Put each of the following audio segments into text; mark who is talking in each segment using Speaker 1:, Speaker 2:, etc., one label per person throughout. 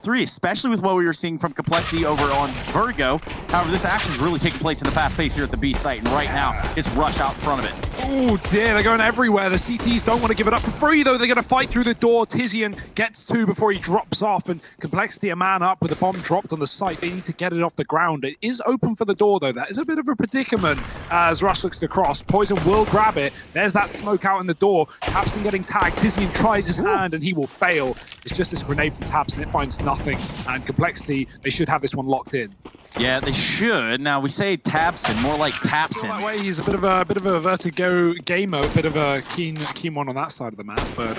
Speaker 1: 3, especially with what we were seeing from Complexity over on Vertigo. However, this action is really taking place in the fast pace here at the B site, and right now, it's Rush out in front of it.
Speaker 2: Oh dear, they're going everywhere. The CTs don't want to give it up for free, though. They're going to fight through the door. Tizian gets 2 before he drops off, and Complexity a man up with a bomb dropped on the site. They need to get it off the ground. It is open for the door, though. That is a bit of a predicament as Rush looks to cross. Poison will grab it. There's that smoke out in the door. Tabson getting tagged. Tizian tries his hand, and he will fail. It's just this grenade from Tabson. It finds nothing. And Complexity, they should have this one locked in.
Speaker 1: Yeah, they should. Now we say Tabson, more like Tapson.
Speaker 2: That way, he's a bit of a Vertigo gamer, a bit of a keen one on that side of the map. But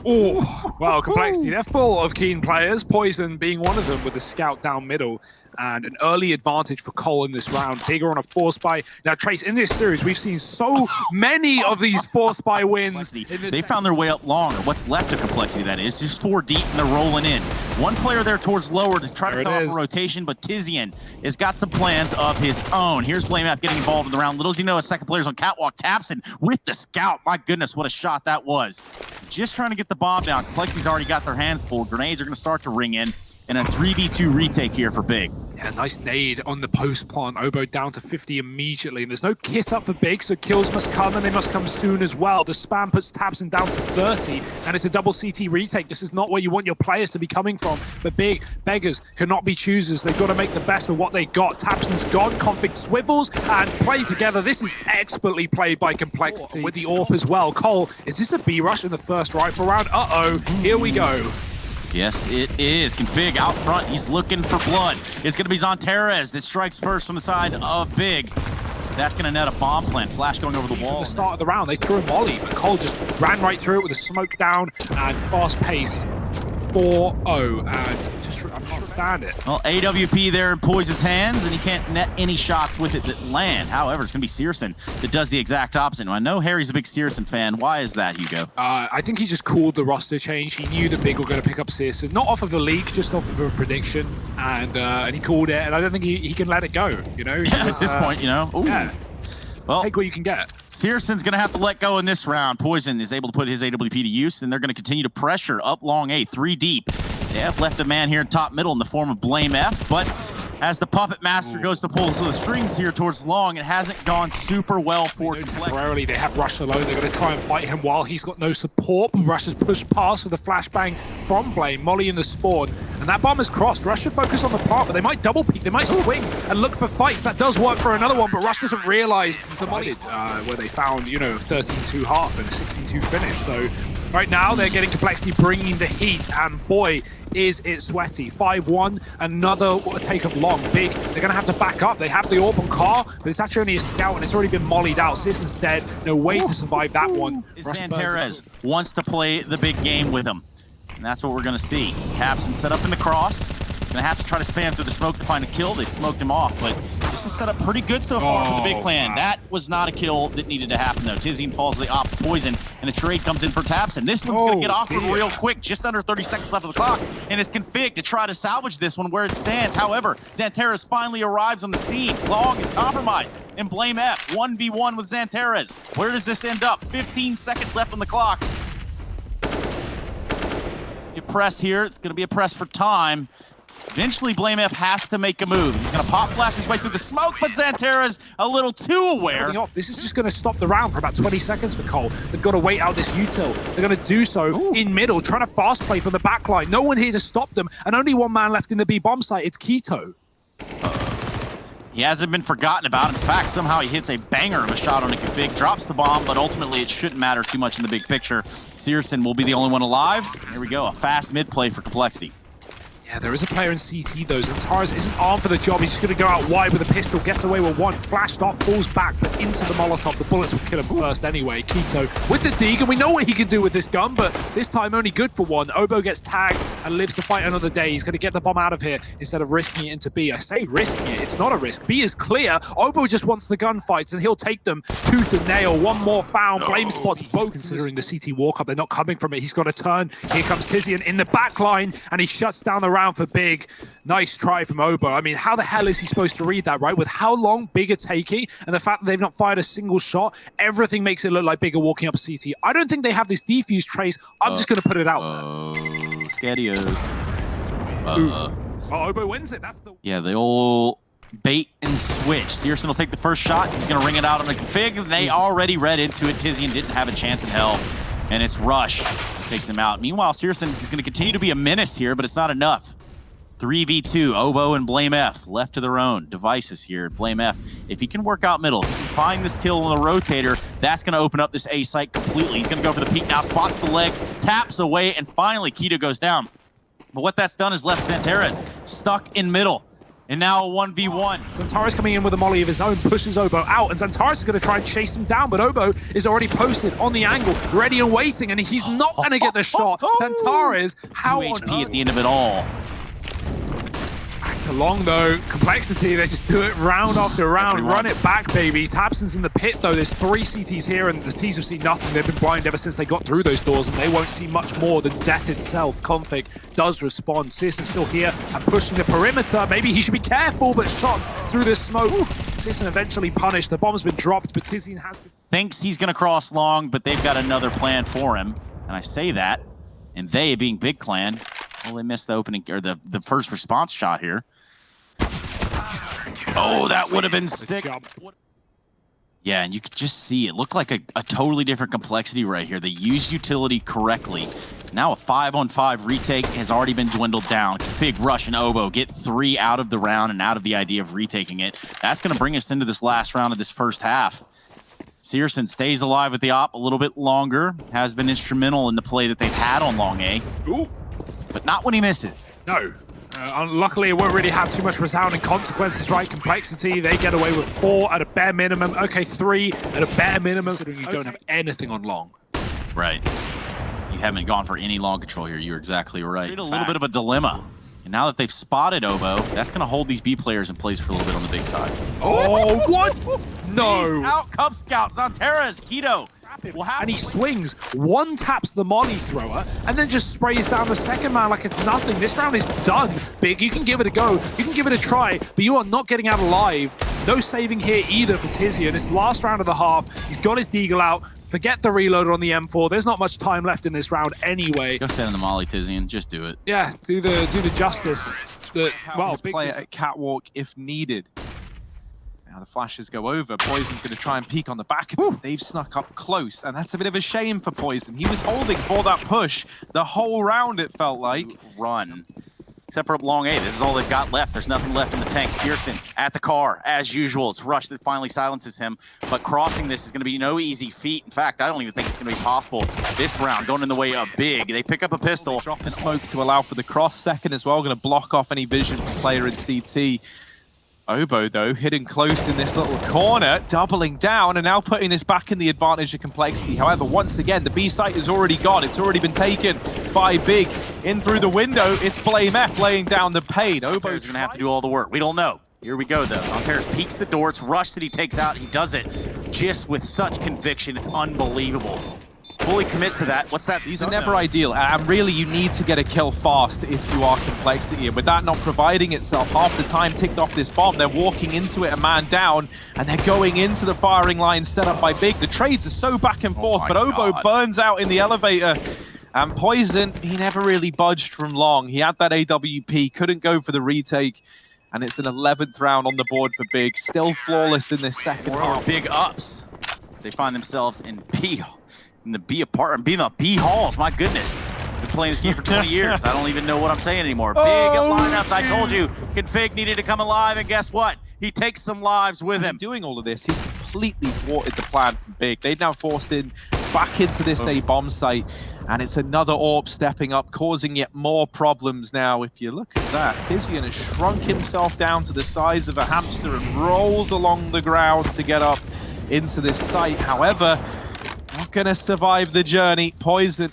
Speaker 2: well, Complexity, they're full of keen players. Poison being one of them with the scout down middle. And an early advantage for Cole in this round. Bigger on a 4-spy. Now, Trace, in this series, we've seen so many of these 4-spy wins.
Speaker 1: They found their way up long, or what's left of Complexity, that is. Just 4 deep, and they're rolling in. One player there towards lower to try to cut off a rotation, but Tizian has got some plans of his own. Here's BlameApp getting involved in the round. Little does he know, a second player's on catwalk. Tapson with the scout. My goodness, what a shot that was. Just trying to get the bomb down. Complexity's already got their hands full. Grenades are going to start to ring in. And a 3v2 retake here for Big.
Speaker 2: Yeah, nice nade on the post plant. Oboe down to 50 immediately. And there's no kit up for Big, so kills must come, and they must come soon as well. The spam puts Tabson down to 30, and it's a double CT retake. This is not where you want your players to be coming from. But Big, beggars cannot be choosers. They've got to make the best of what they got. Tabson's gone, Config swivels, and play together. This is expertly played by Complexity with the AWP as well. Cole, is this a B rush in the first rifle round? Uh-oh, here we go.
Speaker 1: Yes, it is. Config out front. He's looking for blood. It's going to be Zantares that strikes first from the side of Big. That's going to net a bomb plant. Flash going over the wall.
Speaker 2: At the start of the round, they threw a molly, but Cole just ran right through it with a smoke down and fast pace. 4-0, and just I can't stand it.
Speaker 1: Well, AWP there in Poison's hands, and he can't net any shots with it that land. However, it's going to be Searson that does the exact opposite. Now, I know Harry's a big Searson fan. Why is that, Hugo?
Speaker 2: I think he just called the roster change. He knew that Big were going to pick up Searson, not off of the leak, just off of a prediction, and he called it, and I don't think he can let it go, you know?
Speaker 1: Yeah, at this point, you know. Ooh. Yeah. Well,
Speaker 2: take what you can get.
Speaker 1: Searson's going to have to let go in this round. Poison is able to put his AWP to use, and they're going to continue to pressure up long A, 3 deep. They have left a man here in top middle in the form of BlameF, but as the Puppet Master goes to pull so the strings here towards long, it hasn't gone super well for
Speaker 2: temporarily. They have Rush alone. They're going to try and fight him while he's got no support. Rush has pushed past with a flashbang from Blame. Molly in the spawn, and that bomb is crossed. Rush should focus on the part, but they might double peek. They might swing and look for fights. That does work for another one, but Rush doesn't realize the Molly where they found, you know, 13-2 half and a 16-2 finish. So right now they're getting Complexity bringing the heat, and boy, is it sweaty. 5-1, another take of long. Big, they're going to have to back up. They have the AWP on car, but it's actually only a scout, and it's already been mollied out. Citizen's dead. No way to survive that one.
Speaker 1: Zantares wants to play the big game with him, and that's what we're going to see. Capson set up in the cross. Gonna have to try to spam through the smoke to find a kill. They smoked him off, but this is set up pretty good so far for the big plan. Wow. That was not a kill that needed to happen, though. Tizian falls to the op Poison, and a trade comes in for Tabson. This one's gonna get awkward real quick, just under 30 seconds left of the clock, and it's config to try to salvage this one where it stands. However, Zantares finally arrives on the scene. Long is compromised, and BlameF 1v1 with Zantares. Where does this end up? 15 seconds left on the clock. Get pressed here. It's gonna be a press for time. Eventually, BlameF has to make a move. He's going to pop flash his way through the smoke, but Zantares a little too aware.
Speaker 2: This is just going to stop the round for about 20 seconds for Cole. They've got to wait out this util. They're going to do so in middle, trying to fast play from the back line. No one here to stop them, and only one man left in the B bomb site. It's Keto.
Speaker 1: He hasn't been forgotten about. In fact, somehow he hits a banger of a shot on a config, drops the bomb, but ultimately it shouldn't matter too much in the big picture. Searson will be the only one alive. Here we go, a fast mid play for Complexity.
Speaker 2: Yeah, there is a player in CT though. Zantares isn't armed for the job. He's just going to go out wide with a pistol, gets away with one, flashed off, falls back, but into the Molotov. The bullets will kill him first anyway. Keto with the dig, and we know what he can do with this gun, but this time only good for one. Oboe gets tagged and lives to fight another day. He's going to get the bomb out of here instead of risking it into B. I say risking it, it's not a risk. B is clear. Oboe just wants the gunfights, and he'll take them tooth and nail. One more found. Blame spots both. Considering the CT walk-up, they're not coming from it. He's got to turn. Here comes Tizian in the back line, and he shuts down the round for Big. Nice try from Oboe. I mean, how the hell is he supposed to read that, right? With how long Big are taking, and the fact that they've not fired a single shot, everything makes it look like Big are walking up CT. I don't think they have this defuse trace. I'm just going to put it out there.
Speaker 1: Scadios.
Speaker 2: Obo wins it. That's the...
Speaker 1: Yeah, the old bait and switch. Searson will take the first shot. He's going to ring it out on the config. They already read into it. Tizian didn't have a chance in hell. And it's Rush takes him out. Meanwhile, Searson is going to continue to be a menace here, but it's not enough. 3v2, Obo and Blame F left to their own devices here. Blame F, if he can work out middle, if he can find this kill on the rotator, that's going to open up this A site completely. He's going to go for the peek now, spots the legs, taps away, and finally Keto goes down. But what that's done is left Zantares stuck in middle. And now a 1v1.
Speaker 2: Zantares coming in with a molly of his own, pushes Obo out, and Zantares is going to try and chase him down, but Obo is already posted on the angle, ready and waiting, and he's not going to get the shot. Zantares, how
Speaker 1: 2
Speaker 2: on
Speaker 1: HP
Speaker 2: earth?
Speaker 1: at the end of it all.
Speaker 2: Back to long though, complexity, they just do it round after round, run it back, baby. Tabson's in the pit though, there's 3 CTs here, and the T's have seen nothing. They've been blind ever since they got through those doors, and they won't see much more than death itself. Config does respond. Searson's still here and pushing the perimeter. Maybe he should be careful, but shot through the smoke. Searson eventually punished. The bomb's been dropped, but Tizian has been...
Speaker 1: Thinks he's going to cross long, but they've got another plan for him. And I say that, and they, being Big Clan, well, they missed the opening, or the first response shot here. Oh, that would have been sick. Yeah, and you could just see it looked like a totally different complexity right here. They used utility correctly. Now a 5-on-5 retake has already been dwindled down. Config, Rush, and Obo get 3 out of the round and out of the idea of retaking it. That's going to bring us into this last round of this first half. Searson stays alive with the op a little bit longer, has been instrumental in the play that they've had on long A.
Speaker 2: Ooh.
Speaker 1: But not when he misses.
Speaker 2: No. Luckily, it won't really have too much resounding consequences, right? Complexity, they get away with 4 at a bare minimum. Okay, 3 at a bare minimum. You don't have anything on long.
Speaker 1: Right. You haven't gone for any long control here. You're exactly right. A little bit of a dilemma. And now that they've spotted Obo, that's going to hold these B players in place for a little bit on the big side.
Speaker 2: Oh, what? No.
Speaker 1: He's out, Cub Scout, Zantares, Keto.
Speaker 2: And he swings, one taps the molly thrower, and then just sprays down the second man like it's nothing. This round is done, Big. You can give it a go, you can give it a try, but you are not getting out alive. No saving here either for Tizian. It's the last round of the half. He's got his deagle out. Forget the reloader on the M4. There's not much time left in this round anyway.
Speaker 1: Go stand in the molly, Tizian. Just do it.
Speaker 2: Yeah, do the justice. Well, Big
Speaker 3: play it at catwalk if needed. Now the flashes go over. Poison's going to try and peek on the back of it. They've snuck up close, and that's a bit of a shame for Poison. He was holding for that push the whole round, it felt like.
Speaker 1: Run. Except for up long A, this is all they've got left. There's nothing left in the tank. Searson at the car, as usual. It's Rush that finally silences him, but crossing this is going to be no easy feat. In fact, I don't even think it's going to be possible this round, going in the way of Big. They pick up a pistol.
Speaker 3: Drop a smoke to allow for the cross. Second as well, going to block off any vision from player in CT. Obo, though, hidden close in this little corner, doubling down, and now putting this back in the advantage of complexity. However, once again, the B site is already gone. It's already been taken by Big. In through the window, it's Blame F laying down the pain. Obo's
Speaker 1: going to have to do all the work. We don't know. Here we go, though. Zantares peeks the door. It's Rush that he takes out. He does it just with such conviction. It's unbelievable. Fully commits to that. What's that?
Speaker 3: These are never ideal, and really you need to get a kill fast if you are complexity. And with that not providing itself, half the time ticked off this bomb, they're walking into it a man down, and they're going into the firing line set up by Big. The trades are so back and forth, but Obo burns out in the elevator. And Poison, he never really budged from long. He had that AWP, couldn't go for the retake. And it's an 11th round on the board for Big. Still flawless in this second half.
Speaker 1: Big ups. They find themselves in the B apartment, being the B halls. My goodness. Been playing this game for 20 years. I don't even know what I'm saying anymore. Big at lineups. I told you, Config needed to come alive, and guess what? He takes some lives with him.
Speaker 3: Doing all of this, he completely thwarted the plan from Big. They'd now forced in back into this A bomb site, and it's another AWP stepping up, causing yet more problems now. If you look at that, Tizian has shrunk himself down to the size of a hamster and rolls along the ground to get up into this site. However, not gonna survive the journey. Poison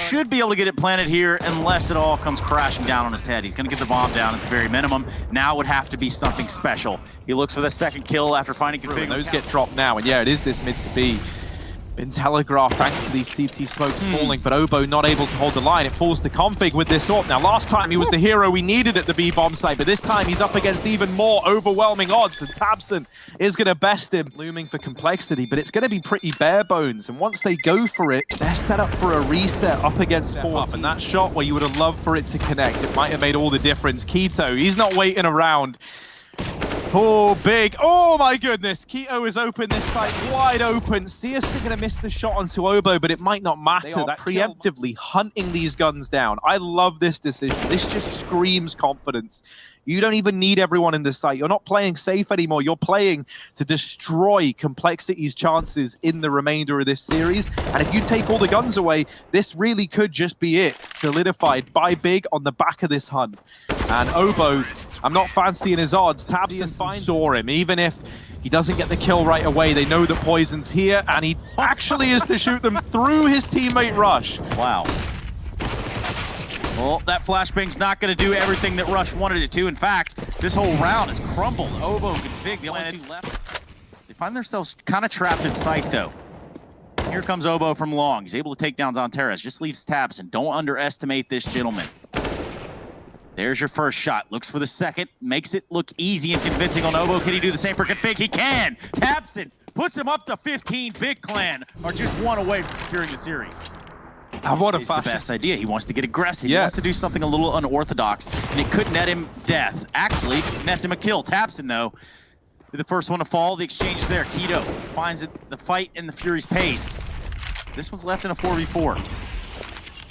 Speaker 1: should be able to get it planted here unless it all comes crashing down on his head. He's gonna get the bomb down at the very minimum. Now would have to be something special. He looks for the second kill after finding Config.
Speaker 3: Those get dropped now, and yeah, it is this mid to B. been telegraphed thanks to these CT smokes falling, but Obo not able to hold the line. It falls to Config with this AWP. Now, last time he was the hero we needed at the B-bomb site, but this time he's up against even more overwhelming odds, and Tabson is going to best him, looming for complexity, but it's going to be pretty bare bones, and once they go for it, they're set up for a reset up against 4, and that shot where you would have loved for it to connect, it might have made all the difference. Keto, he's not waiting around. Oh, big. Oh, my goodness. Keto is open this fight, wide open. CS are going to miss the shot onto Obo, but it might not matter. They're preemptively hunting these guns down. I love this decision. This just screams confidence. You don't even need everyone in the site. You're not playing safe anymore. You're playing to destroy Complexity's chances in the remainder of this series. And if you take all the guns away, this really could just be it. Solidified by Big on the back of this hunt. And Obo, I'm not fancying his odds. Tabson saw him. Even if he doesn't get the kill right away, they know that Poison's here, and he actually is to shoot them through his teammate Rush.
Speaker 1: Wow. Well, that flashbang's not going to do everything that Rush wanted it to. In fact, this whole round has crumbled. Obo, Config, the only two left. They find themselves kind of trapped in sight, though. Here comes Obo from long. He's able to take down Zonteres. Just leaves Tabson. Don't underestimate this gentleman. There's your first shot. Looks for the second. Makes it look easy and convincing on Obo. Can he do the same for Config? He can! Tabson puts him up to 15. Big Clan are just one away from securing the series.
Speaker 3: What a
Speaker 1: It's the best idea. He wants to get aggressive. He wants to do something a little unorthodox, and it could net him death. Actually, nets him a kill. Tabson, though, the first one to fall. The exchange is there. Keto finds it, the fight and the Fury's pace. This one's left in a 4v4.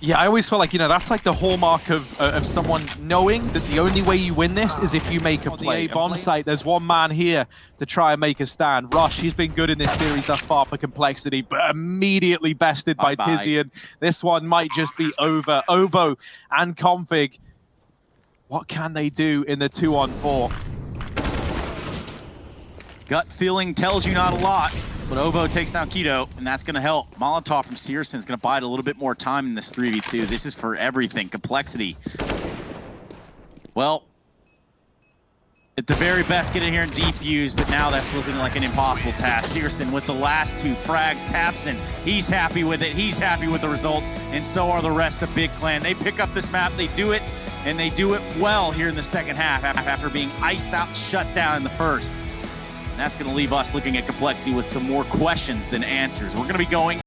Speaker 3: Yeah, I always feel like, you know, that's like the hallmark of someone knowing that the only way you win this is if you make a play. On the A-bomb site, there's one man here to try and make a stand. Rush, he's been good in this series thus far for Complexity, but immediately bested by Tizian. This one might just be over. Obo and Config, what can they do in the 2-on-4?
Speaker 1: Gut feeling tells you not a lot. But Obo takes down Keto, and that's going to help. Molotov from Searson is going to bide a little bit more time in this 3v2. This is for everything. Complexity. Well, at the very best, get in here and defuse, but now that's looking like an impossible task. Searson with the last two frags. Tabson, he's happy with it. He's happy with the result, and so are the rest of Big Clan. They pick up this map, they do it, and they do it well here in the second half after being iced out and shut down in the first. And that's going to leave us looking at Complexity with some more questions than answers. We're going to be going